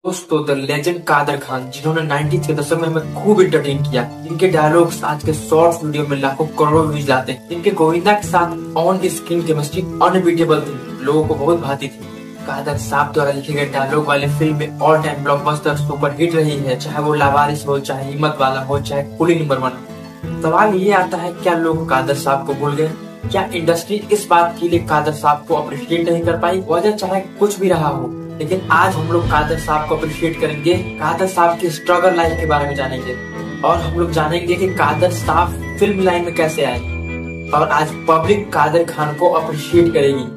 दोस्तों the legend Kader Khan, जिन्होंने 90s के दशक में हमें खूब एंटरटेन किया, जिनके डायलॉग्स आज के शॉर्ट्स वीडियो में लाखों करोड़ों व्यूज लाते हैं, जिनके गोविंदा के साथ ऑन स्क्रीन केमिस्ट्री अनबीटेबल थी, लोगों को बहुत भाती थी। कादर साहब द्वारा लिखे गए डायलॉग वाले फिल्म में all time blockbuster super hit रही है, चाहे वो लावारिस हो, चाहे हिम्मत वाला हो, चाहे कुली नंबर 1। सवाल ये आता है, क्या लोग कादर साहब को भूल गए? क्या इंडस्ट्री इस बात के लिए कादर साहब को अप्रिशिएट नहीं कर पाई? वजह चाहे कुछ भी रहा हो, लेकिन आज हम लोग कादर साहब को अप्रिशिएट करेंगे, कादर साहब की स्ट्रगल लाइफ के बारे में जानेंगे और हम लोग जानेंगे कि कादर साहब फिल्म लाइन में कैसे आए और आज पब्लिक कादर खान को अप्रिशिएट करेगी।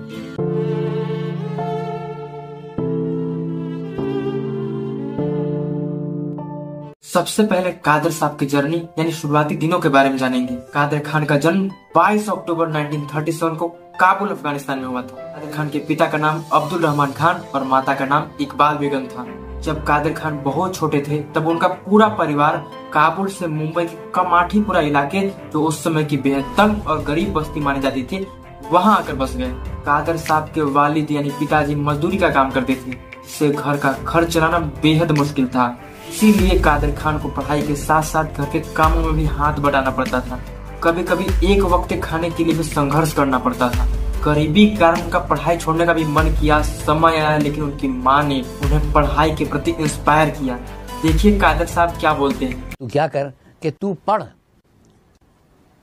सबसे पहले कादर साहब की जर्नी यानी शुरुआती दिनों के बारे में जानेंगे। कादर खान का जन्म 22 अक्टूबर 1937 को काबुल अफगानिस्तान में हुआ था। कादर खान के पिता का नाम अब्दुल रहमान खान और माता का नाम इकबाल बेगम था। जब कादर खान बहुत छोटे थे तब उनका पूरा परिवार काबुल से मुंबई के कमाठीपुरा इलाके, जो उस समय की बेहद तंग और गरीब बस्ती मानी जाती थी, वहां आकर बस गए। कादर साहब के वालिद यानी पिताजी मजदूरी का काम करते थे, जिससे घर का खर्च चलाना बेहद मुश्किल था। इसीलिए कादर खान को पढ़ाई के साथ साथ घर के कामों में भी हाथ बटाना पड़ता था। कभी कभी एक वक्त खाने के लिए भी संघर्ष करना पड़ता था। गरीबी के कारण उनका पढ़ाई छोड़ने का भी मन किया, समय आया, लेकिन उनकी माँ ने उन्हें पढ़ाई के प्रति इंस्पायर किया। देखिए कादर साहब क्या बोलते हैं। तू क्या कर कि तू पढ़,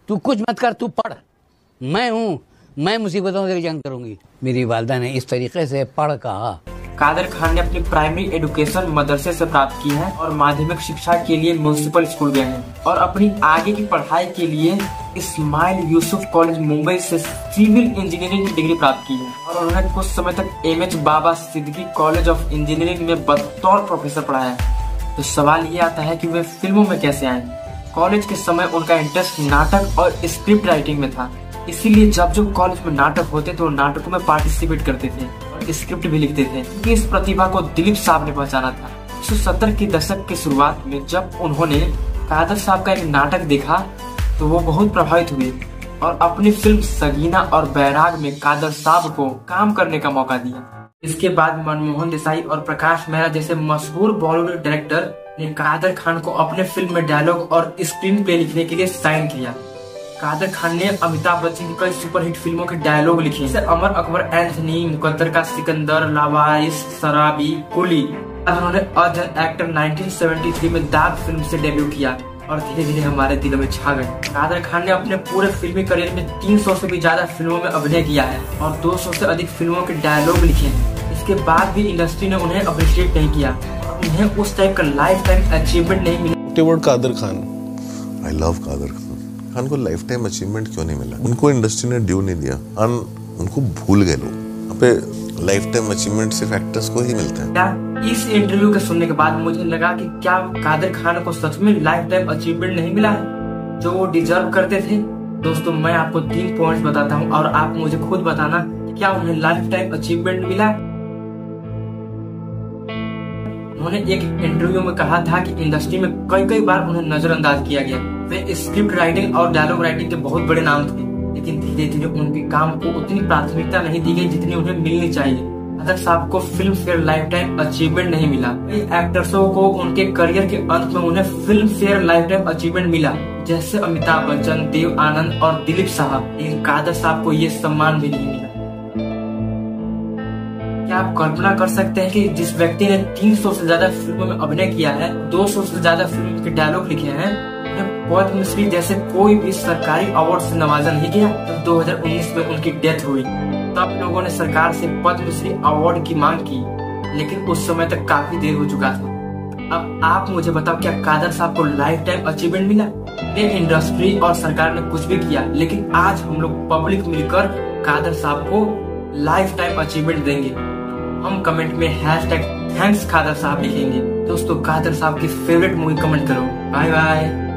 तू कुछ मत कर, तू पढ़, मैं हूँ, मैं मुसीबतों से जंग करूंगी। मेरी वालिदा ने इस तरीके से पढ़ कहा। कादर खान ने अपनी प्राइमरी एजुकेशन मदरसे से प्राप्त की है और माध्यमिक शिक्षा के लिए म्युनिसिपल स्कूल गए हैं और अपनी आगे की पढ़ाई के लिए इस्माइल यूसुफ कॉलेज मुंबई से सिविल इंजीनियरिंग की डिग्री प्राप्त की है और उन्होंने कुछ समय तक MH Baba Siddiqui college of engineering में बतौर प्रोफेसर पढ़ाया। तो सवाल ये आता है कि वे फिल्मों में कैसे आए? कॉलेज के समय उनका इंटरेस्ट नाटक और स्क्रिप्ट राइटिंग में था, इसीलिए जब जो कॉलेज में नाटक होते तो नाटकों में पार्टिसिपेट करते थे और स्क्रिप्ट भी लिखते थे। क्योंकि इस प्रतिभा को दिलीप साहब ने पहचाना था। 1970 के दशक के शुरुआत में जब उन्होंने कादर साहब का एक नाटक देखा तो वो बहुत प्रभावित हुए और अपनी फिल्म सगीना और बैराग में कादर साहब को काम करने का मौका दिया। इसके बाद मनमोहन देसाई और प्रकाश मेहरा जैसे मशहूर बॉलीवुड डायरेक्टर ने कादर खान को अपने फिल्म में डायलॉग और स्क्रीन प्ले लिखने के लिए साइन किया। कादर खान ने अमिताभ बच्चन की कई सुपरहिट फिल्मों के डायलॉग लिखे, जैसे अमर अकबर एंथनी, मुकद्दर का सिकंदर, लावारिस, शराबी, कुली। उन्होंने एज एन एक्टर 1973 में दाग फिल्म से डेब्यू किया और धीरे धीरे हमारे दिलों में छा गए। कादर खान ने अपने पूरे फिल्मी करियर में 300 से भी ज्यादा फिल्मों में अभिनय किया है और 200 से अधिक फिल्मों के डायलॉग लिखे हैं। इसके बाद भी इंडस्ट्री ने उन्हें अप्रिशिएट नहीं किया, उन्हें उस टाइप का लाइफ टाइम अचीवमेंट नहीं मिला। कादर खान, आई लव कादर खान को लाइफ टाइम अचीवमेंट क्यों नहीं मिला? उनको इंडस्ट्री ने ड्यू नहीं दिया, उनको भूल गए लोग। यहाँ पे लाइफ टाइम अचीवमेंट सिर्फ एक्टर्स को ही मिलता है। क्या इस इंटरव्यू के सुनने के बाद मुझे लगा कि क्या कादर खान को सच में लाइफ टाइम अचीवमेंट नहीं मिला है जो वो डिजर्व करते थे? दोस्तों मैं आपको 3 पॉइंट्स बताता हूँ और आप मुझे खुद बताना कि क्या उन्हें लाइफ टाइम अचीवमेंट मिला। उन्होंने एक इंटरव्यू में कहा था कि इंडस्ट्री में कई बार उन्हें नजरअंदाज किया गया। वे स्क्रिप्ट राइटिंग और डायलॉग राइटिंग के बहुत बड़े नाम थे, लेकिन धीरे धीरे उनके काम को उतनी प्राथमिकता नहीं दी गई जितनी उन्हें मिलनी चाहिए। कादर साहब को film fair life time achievement नहीं मिला। कई एक्टर्सों को उनके करियर के अंत में उन्हें film fair life time achievement मिला, जैसे अमिताभ बच्चन, देव आनंद और दिलीप साहब, लेकिन कादर साहब को ये सम्मान भी नहीं मिला। क्या आप कल्पना कर सकते हैं कि जिस व्यक्ति ने 300 से ज्यादा फिल्मों में अभिनय किया है, 200 से ज्यादा फिल्म के डायलॉग लिखे हैं, पद्मश्री जैसे कोई भी सरकारी अवार्ड से नवाजा नहीं गया? जब 2019 में उनकी डेथ हुई तब लोगों ने सरकार से पद्मश्री अवार्ड की मांग की, लेकिन उस समय तक काफी देर हो चुका था। अब आप मुझे बताओ, क्या कादर साहब को लाइफ टाइम अचीवमेंट मिला? इंडस्ट्री और सरकार ने कुछ भी किया, लेकिन आज हम लोग पब्लिक मिलकर कादर साहब को लाइफ टाइम अचीवमेंट देंगे। हम कमेंट में #थैंक्स कादर साहब लिखेंगे। दोस्तों कादर साहब की फेवरेट मूवी कमेंट करो। Bye bye.